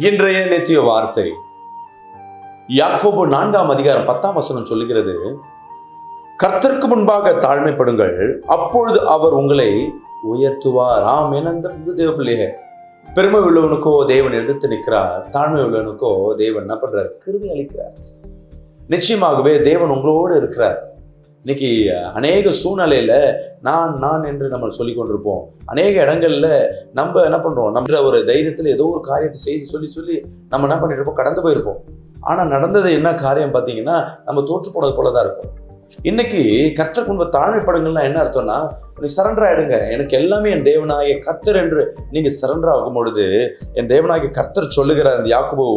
இன்றைய நித்திய வார்த்தை யாக்கோபு 4ஆம் அதிகாரம் 10ஆம் வசனம் சொல்லுகிறது, கர்த்தருக்கு முன்பாக தாழ்மைப்படுங்கள், அப்பொழுது அவர் உங்களை உயர்த்துவார். ஆம், என்ன தேவ பிள்ளையே, பெருமை உள்ளவனுக்கோ தேவன் எதிர்த்து நிற்கிறார், தாழ்மை உள்ளவனுக்கோ தேவன் என்ன பண்றார்? கிருபை அளிக்கிறார். நிச்சயமாகவே தேவன் உங்களோடு இருக்கிறார். இன்னைக்கு அநேக சூழ்நிலையில நான் என்று நம்ம சொல்லி கொண்டிருப்போம். அநேக இடங்கள்ல நம்ம என்ன பண்றோம், நம்ம ஒரு தைரியத்துல ஏதோ ஒரு காரியத்தை செய்து சொல்லி நம்ம என்ன பண்ணிட்டு இருப்போம், கடந்து போயிருப்போம். ஆனா நடந்தது என்ன காரியம் பார்த்தீங்கன்னா, நம்ம தோற்று போனது போலதான் இருக்கும். இன்னைக்கு கர்த்தருக்கு முன்பு தாழ்மைப்படுங்கன்னா என்ன அர்த்தம்னா, நீ சரண்டர் ஆயிடுங்க. எனக்கு எல்லாமே என் தேவனாகிய கர்த்தர் என்று நீங்க சரண்டர் ஆகும் பொழுது, என் தேவனாகிய கர்த்தர் சொல்லுகிற அந்த யாக்கோபு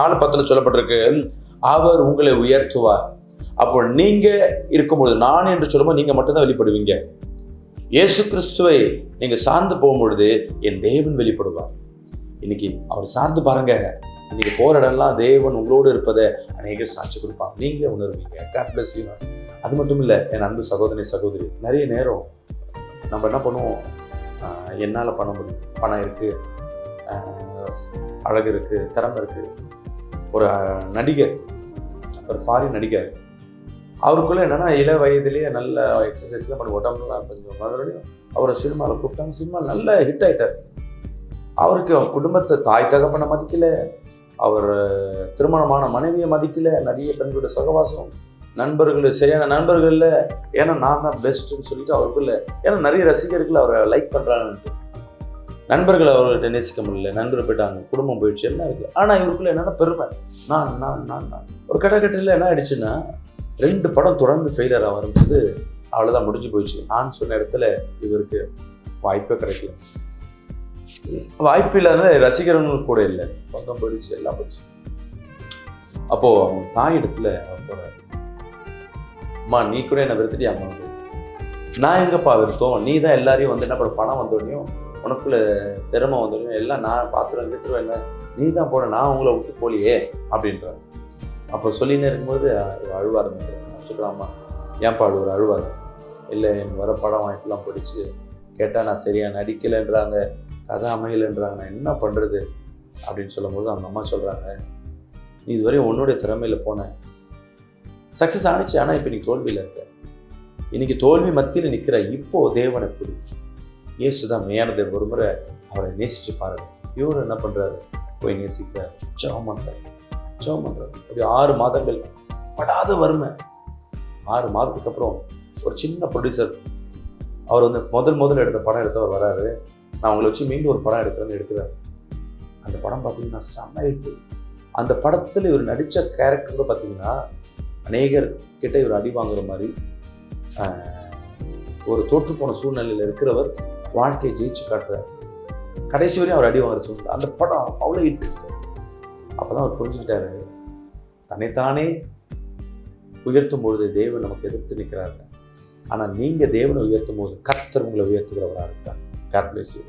4:10 சொல்லப்பட்டிருக்கு, அவர் உங்களை உயர்த்துவார். அப்போ நீங்க இருக்கும்பொழுது, நான் என்று சொல்லும்போது நீங்க மட்டும்தான் வெளிப்படுவீங்க. இயேசு கிறிஸ்துவை நீங்க சார்ந்து போகும்பொழுது என் தேவன் வெளிப்படுவார். இன்னைக்கு அவர் சார்ந்து பாருங்க, இன்னைக்கு போற இடம்லாம் தேவன் உங்களோடு இருப்பதை அநேக சாட்சி கொடுப்பாங்க, நீங்களே உணர்வீங்க. God bless you. அது மட்டும் இல்லை என் அன்பு சகோதரி, நிறைய நேரம் நம்ம என்ன பண்ணுவோம், என்னால் பண்ண முடியும், பணம் இருக்கு, அழகு இருக்கு, திறமை இருக்கு. ஒரு நடிகர், ஒரு ஃபாரின் நடிகர், அவருக்குள்ள என்னன்னா இள வயதிலேயே நல்ல எக்ஸசைஸ்லாம் பண்ணி உடம்புலாம் கொஞ்சம் மறுபடியும் அவரை சினிமாவில் கூப்பிட்டாங்க. சினிமா நல்ல ஹிட் ஆகிட்டார். அவருக்கு அவர் குடும்பத்தை, தாய் தகப்பனை மதிக்கல, அவர் திருமணமான மனைவியை மதிக்கல, நிறைய பெண்களோட சகவாசம், நண்பர்கள் சரியான நண்பர்கள் இல்லை, ஏன்னா நான் தான் பெஸ்ட்டுன்னு சொல்லிட்டு அவருக்குள்ள, ஏன்னா நிறைய ரசிகர்கள் அவரை லைக் பண்ணுறாங்கன்ட்டு நண்பர்கள் அவர்கிட்ட நேசிக்க முடியல, நண்பர்கள் போயிட்டாங்க, குடும்பம் போயிடுச்சு, என்ன இருக்குது. ஆனால் இவருக்குள்ள என்னென்னா பெருமை, நான் ஒரு கட்டத்தில் என்ன ஆயிடுச்சுன்னா, 2 படம் தொடர்ந்து ஃபெயிலியர் ஆகும்போது அவ்வளோதான், முடிஞ்சு போயிடுச்சு. நான் சொன்ன இடத்துல இவருக்கு வாய்ப்பே கிடைக்கல. வாய்ப்பு இல்லாத ரசிகர்கள் கூட இல்லை, பக்கம் போயிடுச்சு, எல்லாம் போயிடுச்சு. அப்போது அவங்க தாய் இடத்துல அவர் போகிறார், அம்மா நீ கூட என்னை வெறுத்துட்டியா? அம்மா நான் எங்கப்பா வெறுத்தோம், நீ தான் எல்லாரையும் வந்து என்ன பண்ண, பணம் வந்தோடனையும் உனக்குள்ள திறமை வந்தோடனையும் எல்லாம் நான் பார்த்துருவேன், விட்டுருவேன், என்ன நீ தான் போட, நான் உங்களை விட்டு போலியே அப்படின்றார். அப்போ சொல்லினே இருக்கும்போது அழுவார். சொல்லலாமா, ஏன்ப்பா அழுவார்? அழுவார் இல்லை, எனக்கு வர படம் வாய்ப்பெல்லாம் போயிடுச்சு, கேட்டால் நான் சரியாக நடிக்கலைன்றாங்க, கதை அமையலைன்றாங்க, நான் என்ன பண்ணுறது அப்படின்னு சொல்லும்போது அவங்க அம்மா சொல்கிறாங்க, நீ இதுவரையும் உன்னுடைய திறமையில் போன, சக்ஸஸ் ஆனிச்சு, ஆனால் இப்போ நீ தோல்வியில் இருக்க, இன்னைக்கு தோல்வி மத்தியில் நிற்கிற, இப்போது தேவனை புரி, இயேசு தான் மெய்யான தேவன், ஒரு முறை அவரை நேசிச்சு பாருங்க. இவர் என்ன பண்ணுறாரு, போய் நேசிக்கிறார், ஜெபம் பண்ணுறாரு. அப்படி 6 மாதங்கள் படாத வறுமை. 6 மாதத்துக்கு அப்புறம் ஒரு சின்ன ப்ரொடியூசர், அவர் வந்து முதல் எடுத்த படம் எடுத்தவர் வராரு, நான் உங்களை வச்சு மீண்டும் ஒரு படம் எடுக்கிறார். அந்த படம் பார்த்தீங்கன்னா செமைட்டு. அந்த படத்தில் இவர் நடித்த கேரக்டர் கூட பார்த்தீங்கன்னா அநேகர் கிட்ட இவர் அடி வாங்குற மாதிரி, ஒரு தோற்றுப்போன சூழ்நிலையில் இருக்கிறவர் வாழ்க்கையை ஜெயிச்சு காட்டுறார். கடைசி வரையும் அவர் அடி வாங்குற சூழ்நிலை. அந்த படம் அவ்வளோ ஹிட். அப்போதான் அவர் புரிஞ்சுக்கிட்டாரு, தன்னைத்தானே உயர்த்தும் பொழுது தேவன் நமக்கு எதிர்த்து நிற்கிறாங்க. ஆனால் நீங்கள் தேவனை உயர்த்தும் போது கர்த்தர் உங்களை உயர்த்துகிறவராக இருக்கார். God bless you.